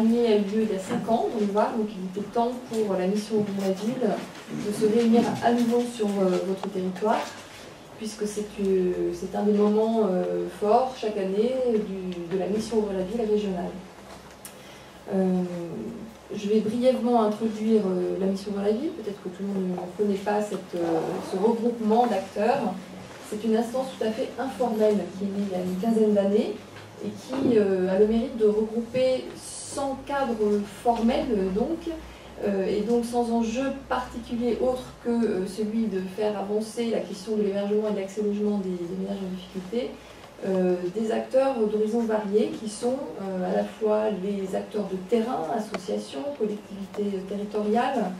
dernier a eu lieu il y a 5 ans dans le Var, donc il était temps pour la mission Ouvrir la Ville de se réunir à nouveau sur votre territoire, puisque c'est un des moments forts chaque année de la mission Ouvrir la Ville régionale. Je vais brièvement introduire la mission Ouvrir la Ville, peut-être que tout le monde ne connaît pas ce regroupement d'acteurs. C'est une instance tout à fait informelle qui est née il y a une quinzaine d'années et qui a le mérite de regrouper sans cadre formel et donc sans enjeu particulier autre que celui de faire avancer la question de l'hébergement et de l'accès au logement des ménages en difficulté, des acteurs d'horizons variés qui sont à la fois les acteurs de terrain, associations, collectivités territoriales,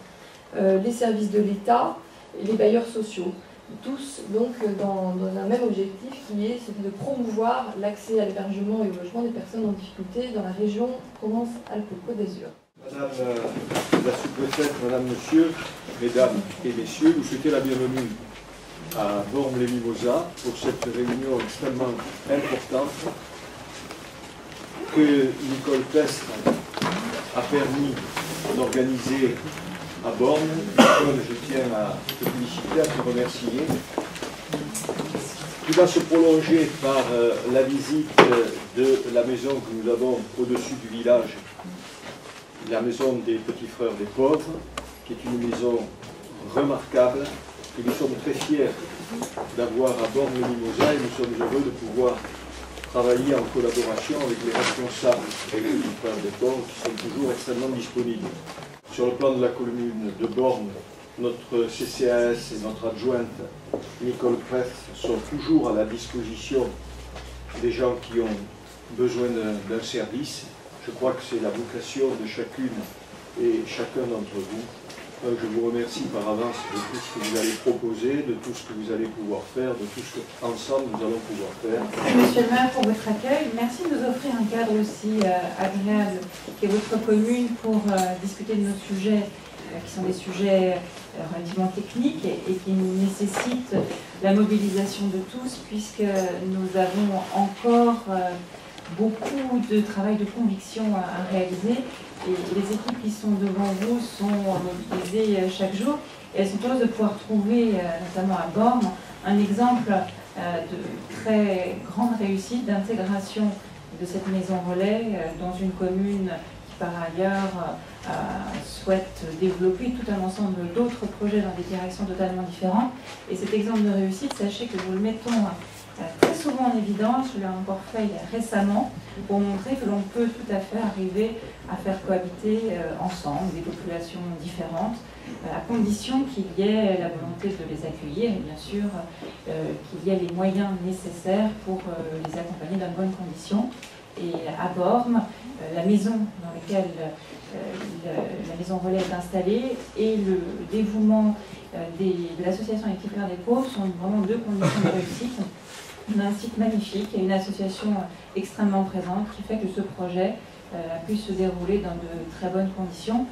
les services de l'État et les bailleurs sociaux. Tous donc dans un même objectif qui est celui de promouvoir l'accès à l'hébergement et au logement des personnes en difficulté dans la région Provence-Alpes-Côte d'Azur. Madame la sous-préfète, Madame, Monsieur, Mesdames et Messieurs, vous souhaitez la bienvenue à Bormes-les-Mimosas pour cette réunion extrêmement importante que Nicole Pestre a permis d'organiser à Bormes. Nicole, je tiens à te féliciter, à te remercier. Qui va se prolonger par la visite de la maison que nous avons au-dessus du village, la maison des petits frères des pauvres, qui est une maison remarquable, que nous sommes très fiers d'avoir à Bormes-les-Mimosas et nous sommes heureux de pouvoir travailler en collaboration avec les responsables des petits frères des pauvres qui sont toujours extrêmement disponibles. Sur le plan de la commune de Bormes, notre CCAS et notre adjointe Nicole Pestre sont toujours à la disposition des gens qui ont besoin d'un service. Je crois que c'est la vocation de chacune et chacun d'entre vous. Donc je vous remercie par avance de tout ce que vous allez proposer, de tout ce que vous allez pouvoir faire, de tout ce qu'ensemble nous allons pouvoir faire. Merci Monsieur le maire pour votre accueil. Merci de nous offrir un cadre aussi agréable qu'est votre commune pour discuter de nos sujets qui sont des sujets relativement techniques et qui nécessitent la mobilisation de tous puisque nous avons encore beaucoup de travail de conviction à réaliser et les équipes qui sont devant vous sont mobilisées chaque jour et elles sont heureuses de pouvoir trouver, notamment à Bormes, un exemple de très grande réussite d'intégration de cette maison relais dans une commune qui par ailleurs souhaite développer tout un ensemble d'autres projets dans des directions totalement différentes. Et cet exemple de réussite, sachez que nous le mettons très souvent en évidence, je l'ai encore fait récemment, pour montrer que l'on peut tout à fait arriver à faire cohabiter ensemble des populations différentes, à condition qu'il y ait la volonté de les accueillir et bien sûr qu'il y ait les moyens nécessaires pour les accompagner dans de bonnes conditions. Et à Bormes, la maison dans laquelle la maison relais est installée et le dévouement de l'association des petits frères des pauvres sont vraiment deux conditions de réussite. On a un site magnifique et une association extrêmement présente qui fait que ce projet a pu se dérouler dans de très bonnes conditions.